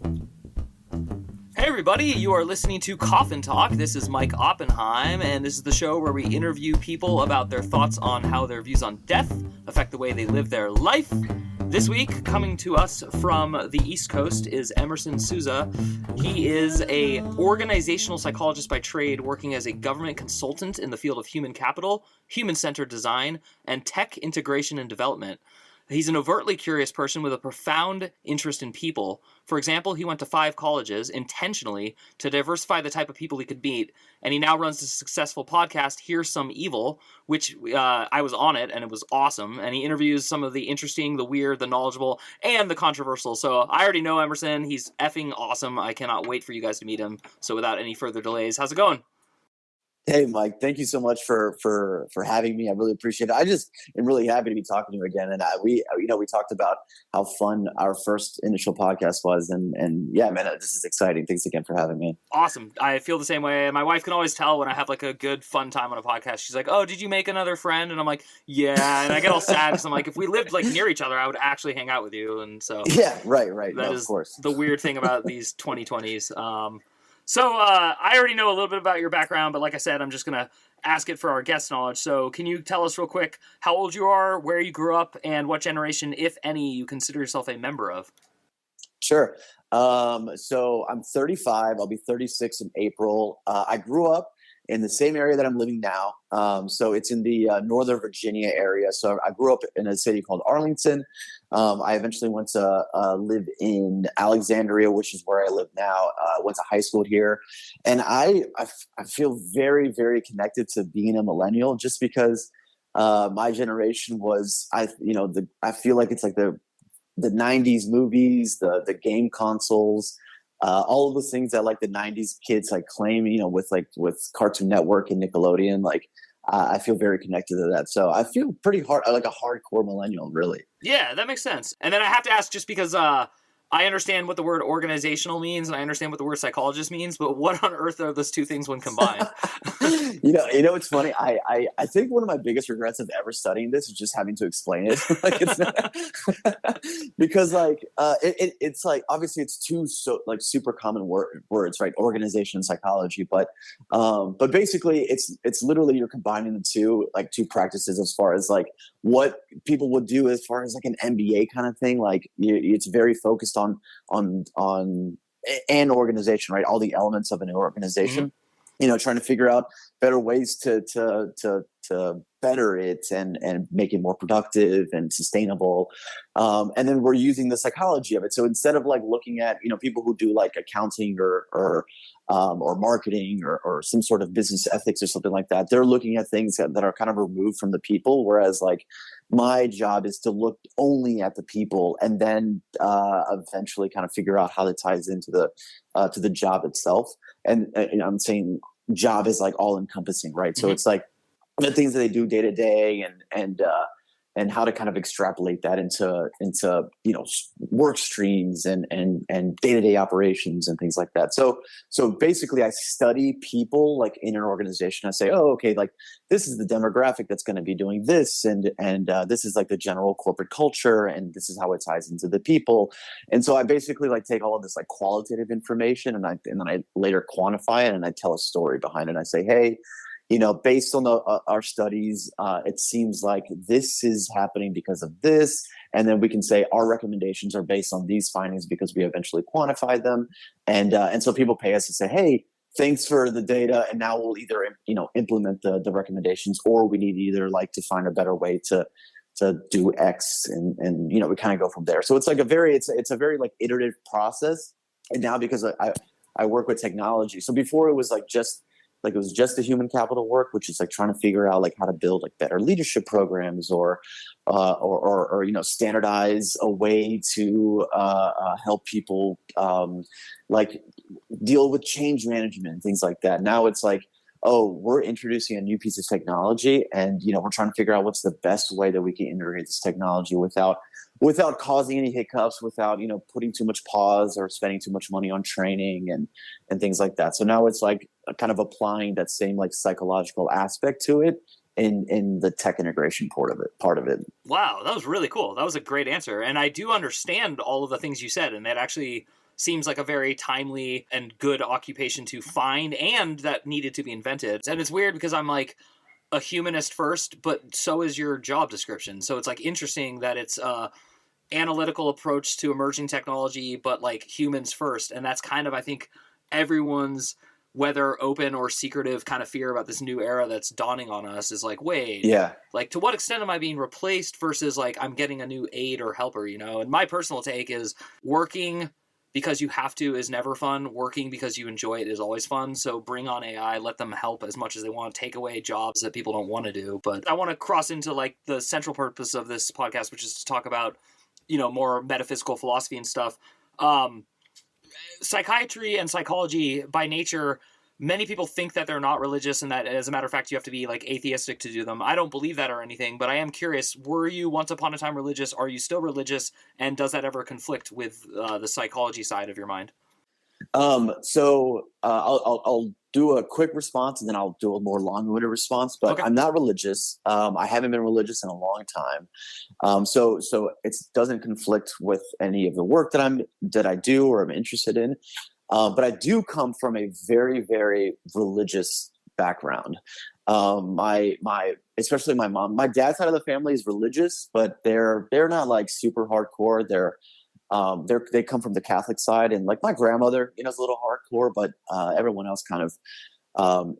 Hey everybody, you are listening to Coffin Talk. This is Mike Oppenheim, and this is the show where we interview people about their thoughts on how their views on death affect the way they live their life. This week, coming to us from the East Coast is Emerson Souza. He is a organizational psychologist by trade, working as a government consultant in the field of human capital, human-centered design, and tech integration and development. He's an overtly curious person with a profound interest in people. For example, he went to 5 colleges intentionally to diversify the type of people he could meet, and he now runs a successful podcast, Here's Some Evil, which I was on it, and it was awesome. And he interviews some of the interesting, the weird, the knowledgeable, and the controversial. So I already know Emerson. He's effing awesome. I cannot wait for you guys to meet him. So without any further delays, how's it going? Hey, Mike, thank you so much for having me. I really appreciate it. I just am really happy to be talking to you again. And we talked about how fun our first initial podcast was. And yeah, man, this is exciting. Thanks again for having me. Awesome. I feel the same way. My wife can always tell when I have like a good fun time on a podcast. She's like, oh, did you make another friend? And I'm like, yeah. And I get all sad because I'm like, if we lived like near each other, I would actually hang out with you. And so yeah, right. That is of course the weird thing about these 2020s. So I already know a little bit about your background, but like I said, I'm just going to ask it for our guest knowledge. So can you tell us real quick how old you are, where you grew up, and what generation, if any, you consider yourself a member of? Sure. So I'm 35. I'll be 36 in April. I grew up in the same area that I'm living now. So it's in the Northern Virginia area. So I grew up in a city called Arlington. I eventually went to live in Alexandria, which is where I live now. I went to high school here. And I feel very, very connected to being a millennial just because my generation was, I feel like it's like the 90s movies, the game consoles, all of those things that like the 90s kids like claim, with Cartoon Network and Nickelodeon, like I feel very connected to that. So I feel pretty like a hardcore millennial, really. Yeah, that makes sense. And then I have to ask, just because I understand what the word organizational means and I understand what the word psychologist means, but what on earth are those two things when combined? It's funny. I think one of my biggest regrets of ever studying this is just having to explain it. Like it's not, because it's like obviously it's two super common words, right? Organization and psychology, but basically it's literally you're combining the two practices as far as like what people would do as far as like an MBA kind of thing. Like it's very focused on an organization, right? All the elements of an organization. Mm-hmm. Trying to figure out better ways to better it and make it more productive and sustainable. And then we're using the psychology of it. So instead of like looking at, people who do like accounting or marketing or some sort of business ethics or something like that, they're looking at things that are kind of removed from the people. Whereas like my job is to look only at the people and then eventually kind of figure out how that ties into the job itself. And I'm saying job is like all encompassing, right? Mm-hmm. So it's like the things that they do day to day and how to kind of extrapolate that into work streams and day-to-day operations and things like that. So basically I study people like in an organization. I say, oh, okay, like this is the demographic that's going to be doing this and this is like the general corporate culture and this is how it ties into the people. And so I basically like take all of this like qualitative information and then I later quantify it and I tell a story behind it. And I say, hey, based on our studies, it seems like this is happening because of this. And then we can say our recommendations are based on these findings because we eventually quantified them. And so people pay us to say, hey, thanks for the data. And now we'll either, implement the recommendations or we need either like to find a better way to do X and we kind of go from there. So it's like it's a very like iterative process. And now because I work with technology. So before it was it was just the human capital work, which is like trying to figure out like how to build like better leadership programs or standardize a way to help people like deal with change management and things like that. Now it's like, oh, we're introducing a new piece of technology and, we're trying to figure out what's the best way that we can integrate this technology without causing any hiccups, without, putting too much pause or spending too much money on training and things like that. So now it's like kind of applying that same like psychological aspect to it in the tech integration part of it. Wow, that was really cool. That was a great answer. And I do understand all of the things you said, and that actually seems like a very timely and good occupation to find, and that needed to be invented. And it's weird because I'm like a humanist first, but so is your job description. So it's like interesting that it's analytical approach to emerging technology, but like humans first. And that's kind of, I think, everyone's, whether open or secretive, kind of fear about this new era that's dawning on us is like, wait, like to what extent am I being replaced versus like I'm getting a new aid or helper, you know? And my personal take is working because you have to is never fun. Working because you enjoy it is always fun. So bring on AI, let them help as much as they want, take away jobs that people don't want to do. But I want to cross into like the central purpose of this podcast, which is to talk about, you know, more metaphysical philosophy and stuff. Psychiatry and psychology by nature, many people think that they're not religious and that as a matter of fact you have to be like atheistic to do them. I don't believe that or anything, but I am curious, were you once upon a time religious? Are you still religious? And does that ever conflict with the psychology side of your mind? I'll do a quick response and then I'll do a more long-winded response, but okay. I'm not religious. I haven't been religious in a long time. So it doesn't conflict with any of the work that I do or I'm interested in. But I do come from a very, very religious background. Especially my mom, my dad's side of the family is religious, but they're not like super hardcore. They come from the Catholic side, and like my grandmother, you know, is a little hardcore, but everyone else kind of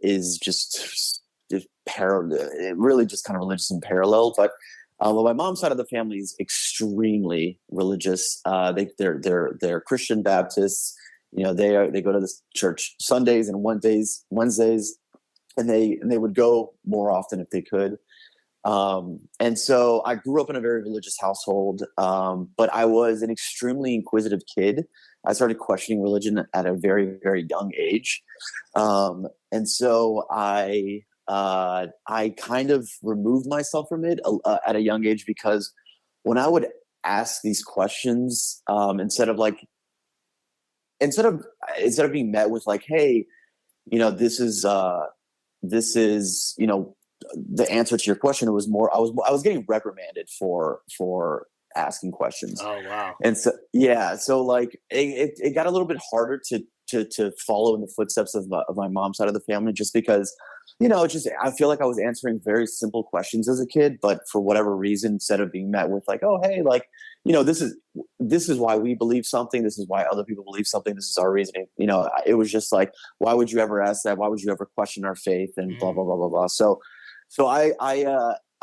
is just really just kind of religious in parallel. But my mom's side of the family is extremely religious. They're Christian Baptists. You know, they go to this church Sundays and Wednesdays, and they would go more often if they could. And so I grew up in a very religious household, but I was an extremely inquisitive kid. I started questioning religion at a very, very young age. And so I kind of removed myself from it at a young age, because when I would ask these questions, instead of being met with like, hey, you know, this is, you know, the answer to your question, it was more, I was getting reprimanded for asking questions. Oh, wow. And so, yeah. So like it got a little bit harder to follow in the footsteps of my mom's side of the family, just because, you know, I feel like I was answering very simple questions as a kid, but for whatever reason, instead of being met with like, oh, hey, like, you know, this is why we believe something. This is why other people believe something. This is our reasoning. You know, it was just like, why would you ever ask that? Why would you ever question our faith and blah, blah, blah, blah, blah. So I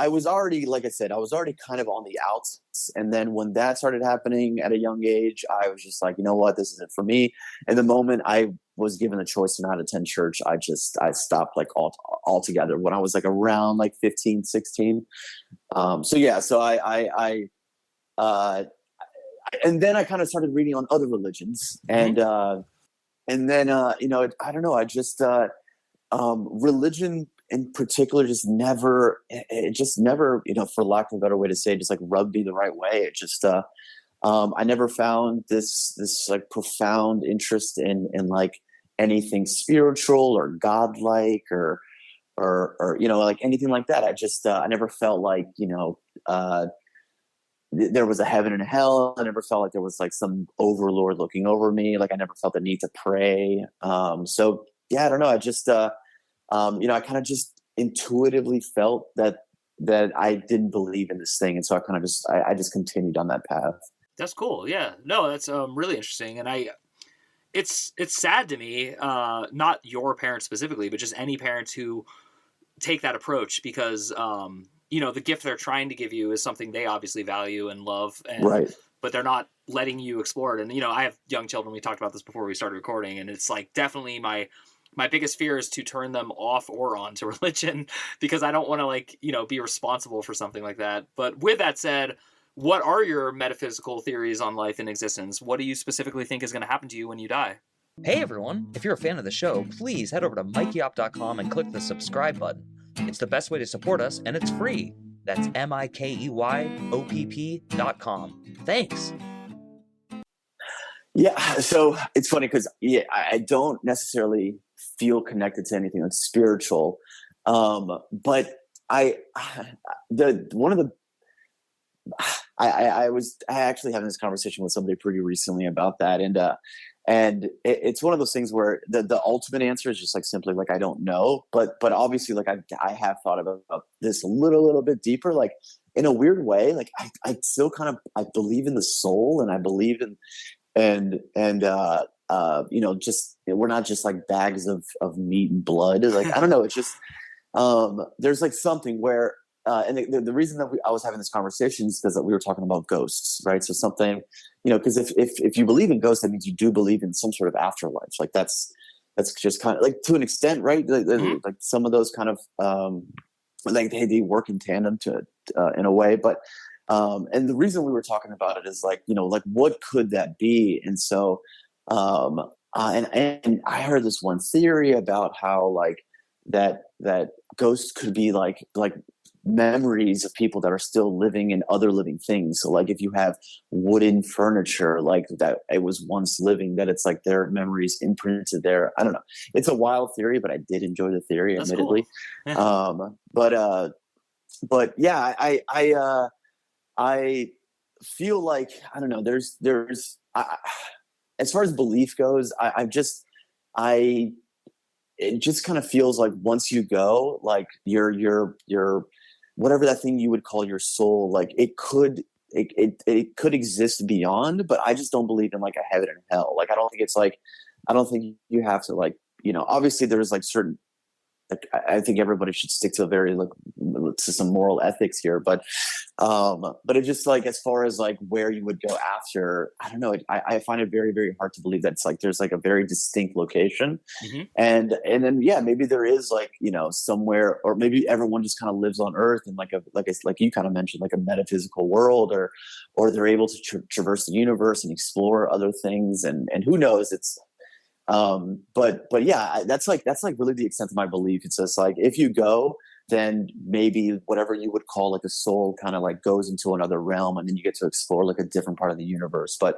was already, like I said, I was already kind of on the outs. And then when that started happening at a young age, I was just like, you know what, this isn't for me. And the moment I was given the choice to not attend church, I stopped like altogether when I was like around like 15, 16. So yeah, so I and then I kind of started reading on other religions, and then you know, I don't know, I just religion in particular just never, you know, for lack of a better way to say it, just like rubbed me the right way. It just I never found this like profound interest in like anything spiritual or godlike or you know, like anything like that. I never felt like, you know, there was a heaven and a hell. I never felt like there was like some overlord looking over me. Like I never felt the need to pray. So yeah, I don't know. I just, you know, I kind of just intuitively felt that I didn't believe in this thing. And so I kind of I just continued on that path. That's cool. Yeah, no, that's really interesting. And it's sad to me, not your parents specifically, but just any parents who take that approach, because, you know, the gift they're trying to give you is something they obviously value and love, and right, but they're not letting you explore it. And, you know, I have young children. We talked about this before we started recording, and it's like definitely my biggest fear is to turn them off or on to religion, because I don't want to, like, you know, be responsible for something like that. But with that said, what are your metaphysical theories on life and existence? What do you specifically think is going to happen to you when you die? Hey everyone, if you're a fan of the show, please head over to mikeyop.com and click the subscribe button. It's the best way to support us, and it's free. That's MIKEYOPP.com. Thanks. Yeah, so it's funny because I don't necessarily feel connected to anything that's spiritual, but one of the I actually having this conversation with somebody pretty recently about that. And it's one of those things where the ultimate answer is just like simply like I don't know, but obviously like I have thought about this a little bit deeper, like in a weird way. Like I still kind of I believe in the soul, and I believe in just we're not just like bags of meat and blood. Like I don't know, it's just there's like something where and the reason that I was having this conversation is because we were talking about ghosts, right? So something, because if you believe in ghosts, that means you do believe in some sort of afterlife. Like that's just kind of like to an extent, right? Like some of those kind of like they work in tandem to in a way, but and the reason we were talking about it is like like what could that be? And so and I heard this one theory about how like that ghosts could be like memories of people that are still living in other living things. So like if you have wooden furniture like that it was once living, that it's like their memories imprinted there. I don't know, it's a wild theory, but I did enjoy the theory. That's admittedly cool. Yeah. But yeah, I feel like I don't know, there's as far as belief goes, it just kind of feels like once you go, like your whatever that thing you would call your soul, like it could exist beyond, but I just don't believe in like a heaven and hell. Like I don't think you have to like, obviously there's like certain, like I think everybody should stick to to some moral ethics here, but it's just like as far as like where you would go after, I don't know. I find it very, very hard to believe that it's like there's like a very distinct location, and then maybe there is like somewhere, or maybe everyone just kind of lives on Earth and like you kind of mentioned, like a metaphysical world, or they're able to traverse the universe and explore other things, and who knows? It's but yeah, that's like really the extent of my belief. It's just like if you go, then maybe whatever you would call like a soul kind of like goes into another realm, and then you get to explore like a different part of the universe. But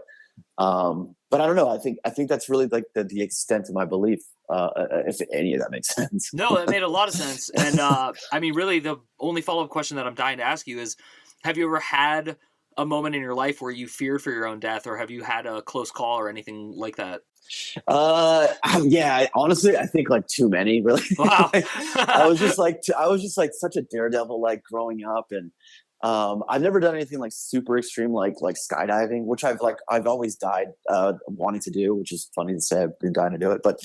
I don't know. I think that's really like the extent of my belief. If any of that makes sense. No, that made a lot of sense. And I mean, really, the only follow-up question that I'm dying to ask you is: have you ever had a moment in your life where you feared for your own death, or have you had a close call or anything like that? Yeah, honestly, I think like too many, really. Wow. I was just like such a daredevil, like growing up, and I've never done anything like super extreme, like skydiving, which I've always died wanting to do, which is funny to say. I've been dying to do it, but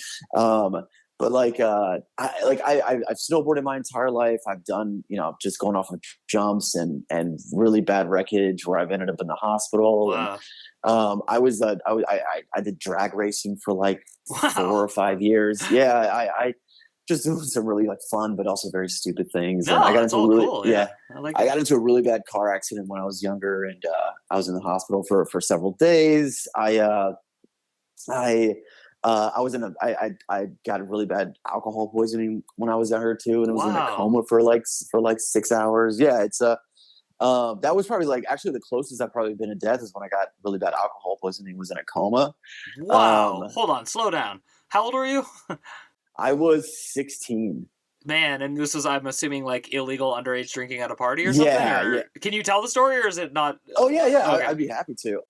like I've snowboarded my entire life. I've done just going off of jumps and really bad wreckage where I've ended up in the hospital. Wow. And, I did drag racing for like 4 or 5 years. Yeah, I just doing some really like fun but also very stupid things. No, and I got it's into all really cool. Yeah. I got into a really bad car accident when I was younger, and I was in the hospital for several days. I got a really bad alcohol poisoning when I was younger too, and I was in a coma for like 6 hours. Yeah, it's that was probably like actually the closest I've probably been to death is when I got really bad alcohol poisoning, was in a coma. Wow. Hold on, slow down. How old were you? I was 16. Man, and this was, I'm assuming, like illegal underage drinking at a party or something? Yeah. Can you tell the story, or is it not? Oh yeah. Okay. I'd be happy to.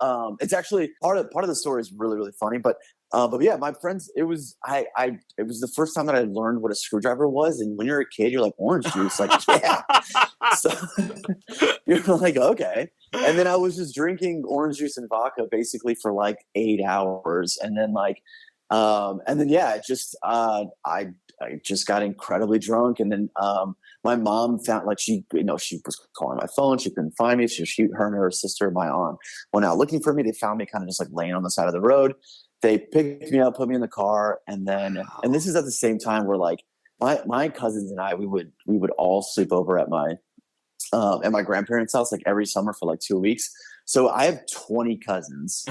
It's actually part of the story is really, really funny, but yeah, my friends, it was the first time that I learned what a screwdriver was. And when you're a kid, you're like, orange juice, like, yeah. So you're like, okay. And then I was just drinking orange juice and vodka basically for like 8 hours. And then yeah, it just, I just got incredibly drunk. And then, my mom found like, she was calling my phone. She couldn't find me. Her and her sister and my aunt went out looking for me. They found me kind of just like laying on the side of the road. They picked me up, put me in the car. And then, and this is at the same time where like my cousins and I, we would all sleep over at my grandparents' house, like every summer for like 2 weeks. So I have 20 cousins.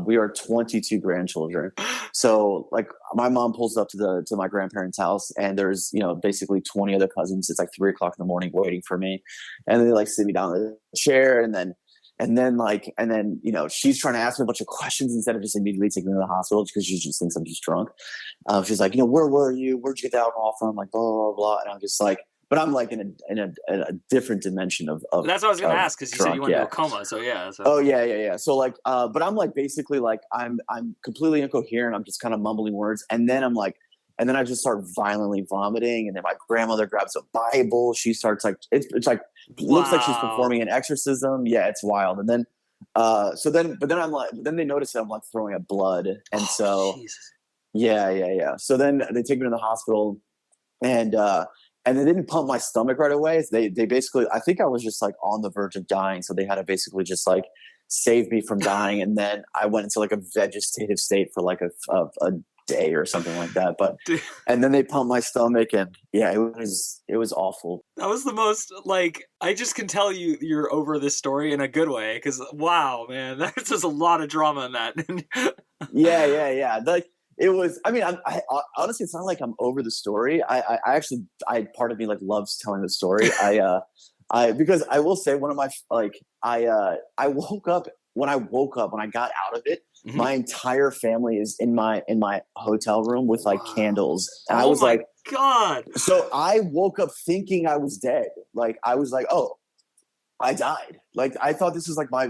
We are 22 grandchildren. So like my mom pulls up to my grandparents' house, and there's, basically 20 other cousins. It's like 3 o'clock in the morning waiting for me. And they like sit me down in the chair, and then she's trying to ask me a bunch of questions instead of just immediately taking me to the hospital, because she just thinks I'm just drunk. She's like, where were you? Where'd you get the alcohol from? Like, blah, blah, blah. And I'm just like, but I'm like in a different dimension of that's what I was going to ask, because you said you went into a coma. So yeah. So. Oh yeah. So like, but I'm like basically like I'm completely incoherent. I'm just kind of mumbling words, and then and then I just start violently vomiting, and then my grandmother grabs a Bible. She starts like it's like looks like she's performing an exorcism. Yeah, it's wild. And then but then I'm like, then they notice that I'm like throwing up blood, and Jesus. Yeah. So then they take me to the hospital, and they didn't pump my stomach right away. They basically, I think I was just like on the verge of dying, so they had to basically just like save me from dying. And then I went into like a vegetative state for like a day or something like that. But and then they pumped my stomach, and yeah, it was awful. That was the most, like, I just can tell you're over this story in a good way, because wow, man, there's just a lot of drama in that. Yeah. Like it was. I mean, I honestly, it's not like I'm over the story. I actually, part of me like loves telling the story. Because I will say one of my I woke up when I got out of it. Mm-hmm. My entire family is in my hotel room with like candles. And I was like, God. So I woke up thinking I was dead. Like I was like, oh, I died. Like I thought this was like my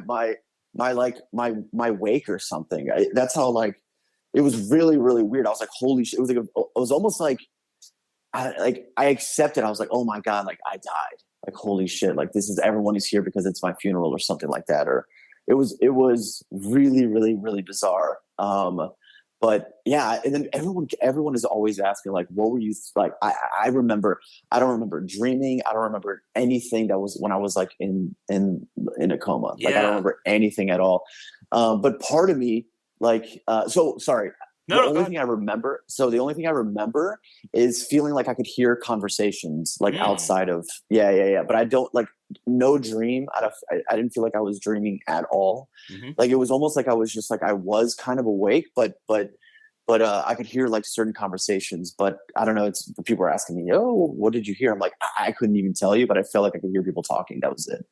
wake or something. That's how like it was really, really weird. I was like, holy shit. It was almost like I accepted. I was like, oh my God, like I died. Like holy shit. Like this is, everyone is here because it's my funeral or something like that. Or it was really, really, really bizarre. But yeah, and then everyone is always asking like, what were you like? I remember, I don't remember dreaming. I don't remember anything that was when I was like in a coma. Yeah. Like I don't remember anything at all. But part of me like, so sorry. The only thing I remember is feeling like I could hear conversations like outside of, yeah. But I don't like no dream. I didn't feel like I was dreaming at all. Mm-hmm. Like it was almost like I was just like, I was kind of awake, but I could hear like certain conversations, but I don't know. It's people are asking me, oh, what did you hear? I'm like, I couldn't even tell you, but I felt like I could hear people talking. That was it.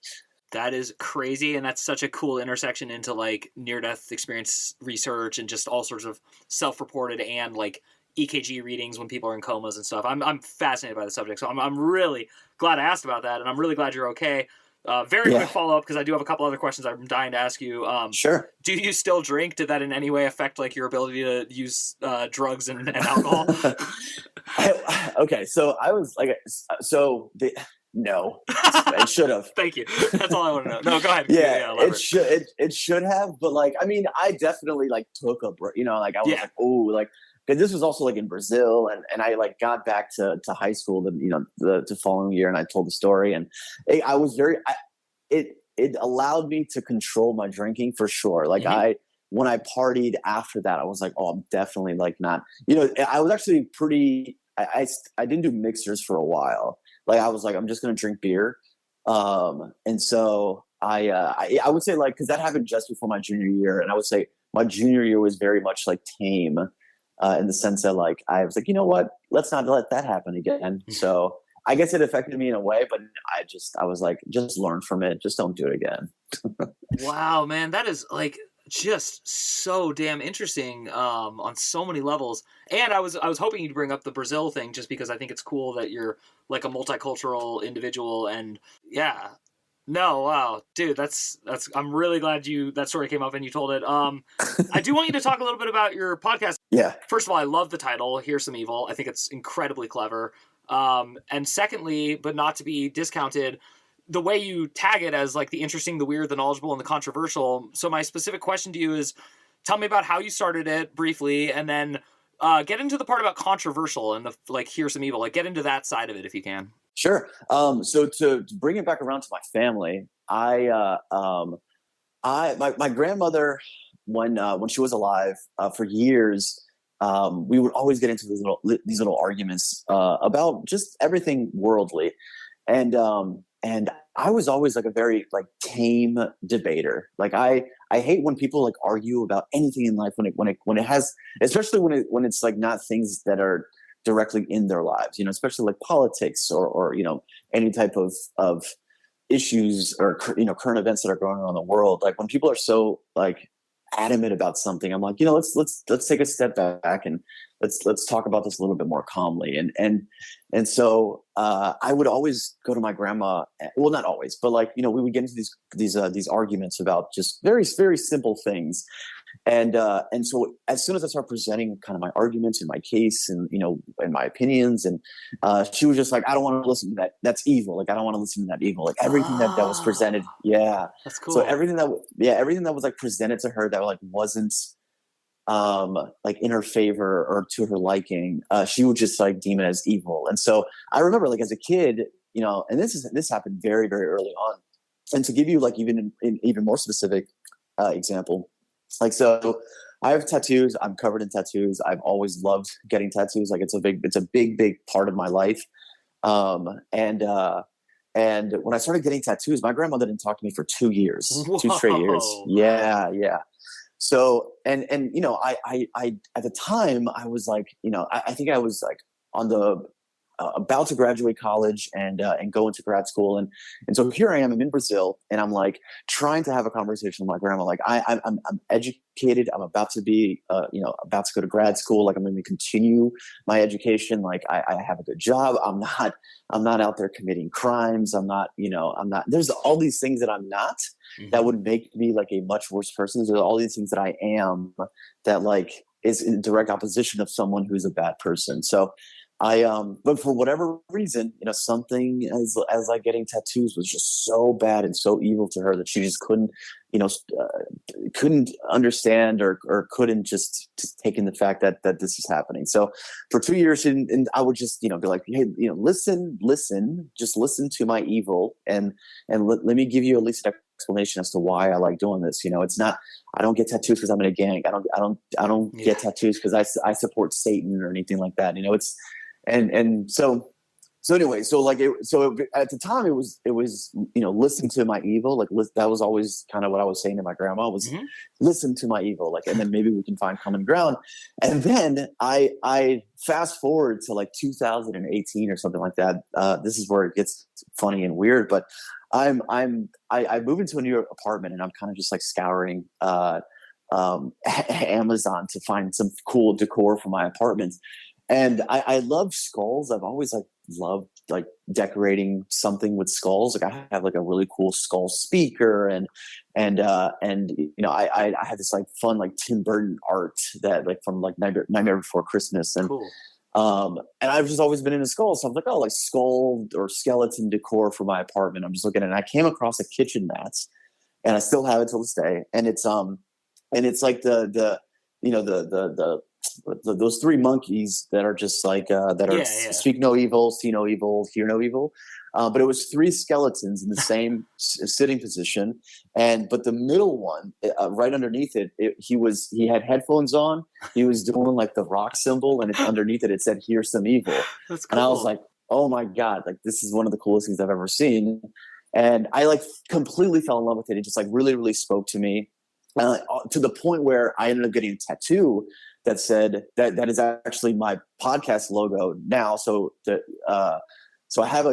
That is crazy, and that's such a cool intersection into like near-death experience research and just all sorts of self-reported and like EKG readings when people are in comas and stuff. I'm fascinated by the subject, so I'm really glad I asked about that, and I'm really glad you're okay. Quick follow-up, because I do have a couple other questions I'm dying to ask you. Sure. Do you still drink? Did that in any way affect like your ability to use drugs and alcohol? Okay, so I was like, no, it should have. Thank you. That's all I want to know. No, go ahead. Yeah, it should have, but like, I mean, I definitely like took a break, like I was like, oh, like, because this was also like in Brazil, and I like got back to high school, the following year, and I told the story, and it allowed me to control my drinking for sure. Like when I partied after that, I was like, oh, I'm definitely like not, I was actually pretty, I didn't do mixers for a while. Like I was like, I'm just going to drink beer. And so I would say like, cause that happened just before my junior year. And I would say my junior year was very much like tame, in the sense that like, I was like, you know what, let's not let that happen again. So I guess it affected me in a way, but I was like, just learn from it. Just don't do it again. Wow, man. That is like just so damn interesting, on so many levels. And I was hoping you'd bring up the Brazil thing, just because I think it's cool that you're like a multicultural individual. And yeah, no, wow, dude, that's I'm really glad that story came up and you told it. I do want you to talk a little bit about your podcast. Yeah. First of all, I love the title, Here's Some Evil. I think it's incredibly clever. And secondly, but not to be discounted, the way you tag it as like the interesting, the weird, the knowledgeable, and the controversial. So my specific question to you is, tell me about how you started it briefly, and then get into the part about controversial and the like, Here's Some Evil. Like, get into that side of it if you can. Sure. So to bring it back around to my family, my grandmother, when she was alive, for years, we would always get into these little arguments about just everything worldly, and I was always like a very like tame debater. Like I hate when people like argue about anything in life when it has, especially when it's like not things that are directly in their lives, especially like politics or any type of issues or current events that are going on in the world. Like when people are so like adamant about something, I'm like, let's take a step back and let's talk about this a little bit more calmly. And so I would always go to my grandma. Well, not always, but like, we would get into these arguments about just very, very simple things. And so as soon as I started presenting kind of my arguments and my case and, and my opinions, and she was just like, I don't want to listen to that. That's evil. Like, I don't want to listen to that evil. Like everything that was presented. Yeah. That's cool. So everything that was like presented to her that like wasn't like in her favor or to her liking, she would just like deem it as evil. And so I remember like as a kid, and this happened very, very early on. And to give you like even more specific example, like, so I have tattoos. I'm covered in tattoos. I've always loved getting tattoos. Like it's a big part of my life. And when I started getting tattoos, my grandmother didn't talk to me for 2 years, Whoa. 2 straight years. Yeah. Yeah. So, and I at the time I was like, I think I was like on the, about to graduate college and go into grad school. And so here I am, I'm in Brazil, and I'm like trying to have a conversation with my grandma. Like I'm educated. I'm about to be, about to go to grad school. Like I'm going to continue my education. Like I have a good job. I'm not out there committing crimes. I'm not, there's all these things that I'm not, that would make me like a much worse person. There's all these things that I am that like is in direct opposition of someone who's a bad person. So but for whatever reason, something as like getting tattoos was just so bad and so evil to her that she just couldn't, couldn't understand or couldn't just take in the fact that this is happening. So for 2 years, and I would just, be like, hey, listen, just listen to my evil and let me give you at least an explanation as to why I like doing this. It's not, I don't get tattoos because I'm in a gang. I don't get tattoos because I support Satan or anything like that. It's, and so anyway, so at the time it was, listen to my evil. Like that was always kind of what I was saying to my grandma was listen to my evil. Like, and then maybe we can find common ground. And then I fast forward to like 2018 or something like that. This is where it gets funny and weird, but I moved into a new apartment and I'm kind of just like scouring, Amazon to find some cool decor for my apartment. And I love skulls. I've always like loved like decorating something with skulls. Like I have like a really cool skull speaker and I had this like fun like Tim Burton art that like from like Nightmare Before Christmas. And cool. And I've just always been into skulls. So I was like, oh, like skull or skeleton decor for my apartment. I'm just looking at it. And I came across a kitchen mat, and I still have it till this day. And it's like those 3 monkeys that are just like speak no evil, see no evil, hear no evil. But it was 3 skeletons in the same sitting position, but the middle one, right underneath it, he had headphones on. He was doing like the rock symbol, and underneath it said "Hear some evil." That's cool. And I was like, "Oh my god! Like this is one of the coolest things I've ever seen." And I like completely fell in love with it. It just like really, really spoke to me, to the point where I ended up getting a tattoo that said that is actually my podcast logo now. So I have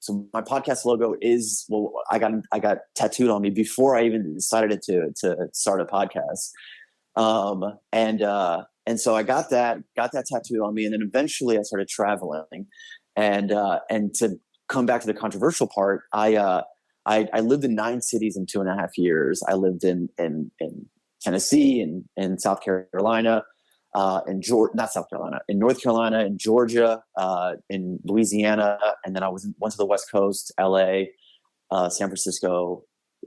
so my podcast logo is, well, I got tattooed on me before I even decided to start a podcast. And so I got that tattooed on me. And then eventually I started traveling, and to come back to the controversial part, I lived in 9 cities in 2.5 years. I lived in Tennessee and in South Carolina, in North Carolina, in Georgia, in Louisiana, and then I went to the West Coast, LA, San Francisco,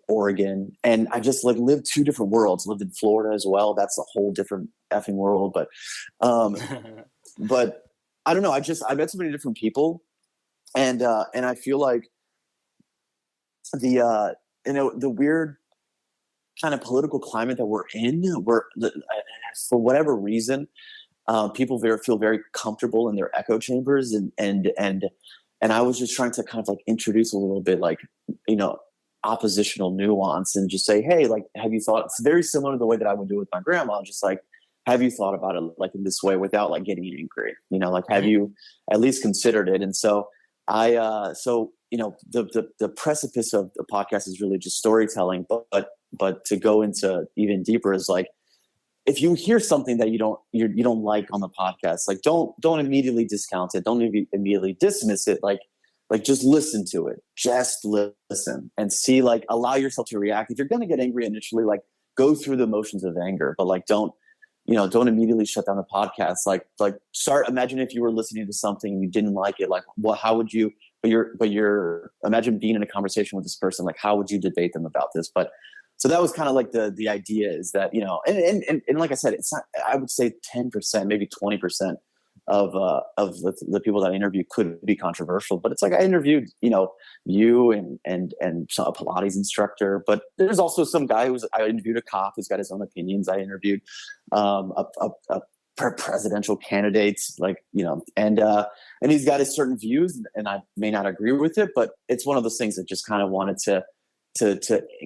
Oregon, and I just like lived 2 different worlds. Lived in Florida as well. That's a whole different effing world, but but I don't know. I met so many different people, and I feel like the weird kind of political climate that we're in, for whatever reason, people feel very comfortable in their echo chambers, and I was just trying to kind of like introduce a little bit like, oppositional nuance, and just say, hey, like, have you thought? It's very similar to the way that I would do with my grandma. Just like, have you thought about it like in this way without like getting angry? Like, have you at least considered it? And so the precipice of the podcast is really just storytelling, but to go into even deeper is like, if you hear something that you don't like on the podcast, like don't immediately discount it. Don't immediately dismiss it. Like just listen to it. Just listen and see, like allow yourself to react. If you're going to get angry initially, like go through the motions of anger, but like don't immediately shut down the podcast. Like imagine if you were listening to something and you didn't like it. Like, how would you, imagine being in a conversation with this person. Like, how would you debate them about this? But so that was kind of like the idea is that, and like I said, it's not, I would say 10%, maybe 20% of the people that I interview could be controversial, but it's like I interviewed, you and a Pilates instructor, but there's also some guy I interviewed a cop who's got his own opinions. I interviewed a presidential candidates, and he's got his certain views, and I may not agree with it, but it's one of those things that just kind of wanted to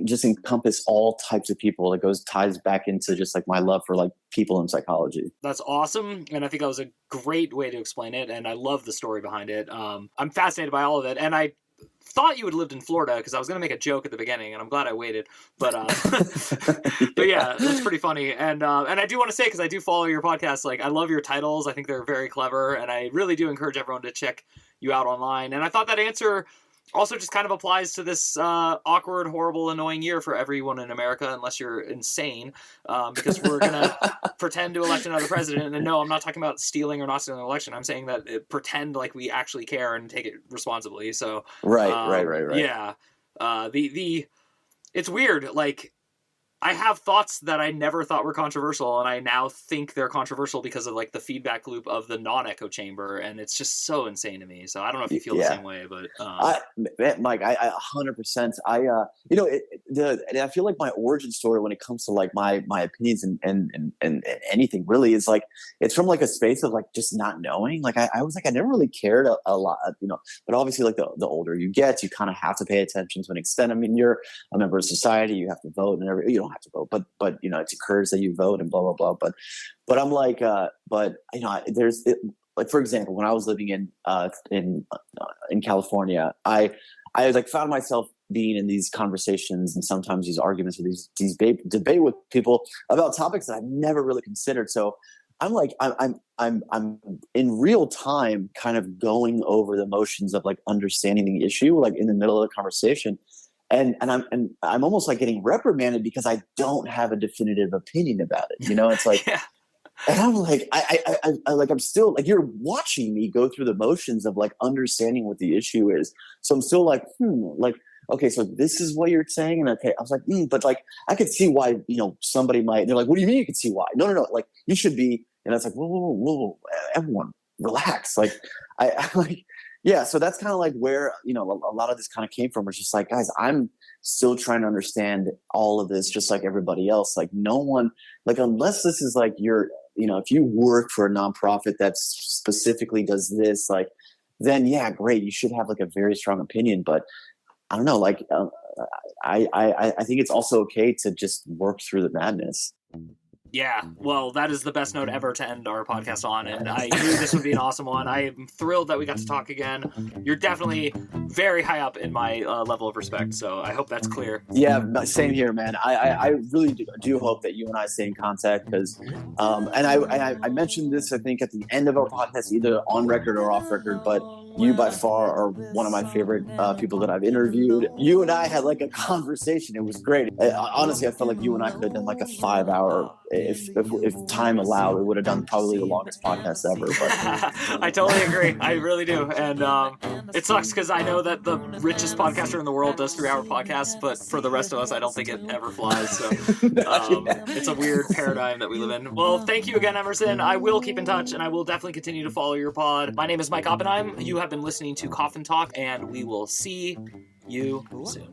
just encompass all types of people. It ties back into just like my love for like people in psychology. That's awesome. And I think that was a great way to explain it. And I love the story behind it. I'm fascinated by all of it. And I thought you had lived in Florida because I was going to make a joke at the beginning, and I'm glad I waited. But but yeah, it's pretty funny. And I do want to say, because I do follow your podcast, like I love your titles. I think they're very clever, and I really do encourage everyone to check you out online. And I thought that answer also just kind of applies to this awkward, horrible, annoying year for everyone in America, unless you're insane, because we're going to pretend to elect another president. And no, I'm not talking about stealing or not stealing an election. I'm saying that pretend like we actually care and take it responsibly. So right. Yeah. It's weird. Like, I have thoughts that I never thought were controversial, and I now think they're controversial because of like the feedback loop of the non-echo chamber, and it's just so insane to me. So I don't know if you feel the same way, but Mike, I 100%. I feel like my origin story when it comes to like my opinions and anything really is like it's from like a space of like just not knowing. Like I was like I never really cared a lot, but obviously like the older you get, you kind of have to pay attention to an extent. I mean, you're a member of society, you have to vote and everything. You don't have to vote, but it's encouraged that you vote and blah blah blah. But I'm like, there's like for example, when I was living in California, I like found myself being in these conversations and sometimes these arguments or these debate with people about topics that I've never really considered. So I'm like, I'm in real time kind of going over the motions of like understanding the issue, like in the middle of the conversation. And I'm almost like getting reprimanded because I don't have a definitive opinion about it. It's like, yeah. And I'm like, I'm still like, you're watching me go through the motions of like understanding what the issue is. So I'm still like, okay, so this is what you're saying. And okay, I was like, but like, I could see why, somebody might, they're like, what do you mean you could see why? No. Like you should be. And I was like, whoa, everyone relax. Like I like, yeah, so that's kind of like where, a lot of this kind of came from. It's just like, guys, I'm still trying to understand all of this just like everybody else. Like no one, like unless this is like if you work for a nonprofit that specifically does this, like, then yeah, great. You should have like a very strong opinion. But I don't know, like I think it's also okay to just work through the madness. Yeah, well, that is the best note ever to end our podcast on, and I knew this would be an awesome one. I am thrilled that we got to talk again. You're definitely very high up in my level of respect, so I hope that's clear. Yeah, same here, man. I really do hope that you and I stay in contact because, and I mentioned this, I think, at the end of our podcast, either on record or off record, but you by far are one of my favorite people that I've interviewed. You and I had like a conversation. It was great. Honestly, I felt like you and I could have done like a 5-hour, if time allowed, we would have done probably the longest podcast ever. But I totally agree. I really do. And it sucks because I know that the richest podcaster in the world does 3-hour podcasts, but for the rest of us, I don't think it ever flies. So it's a weird paradigm that we live in. Well, thank you again, Emerson. I will keep in touch, and I will definitely continue to follow your pod. My name is Mike Oppenheim. You have been listening to Coffin Talk, and we will see you soon.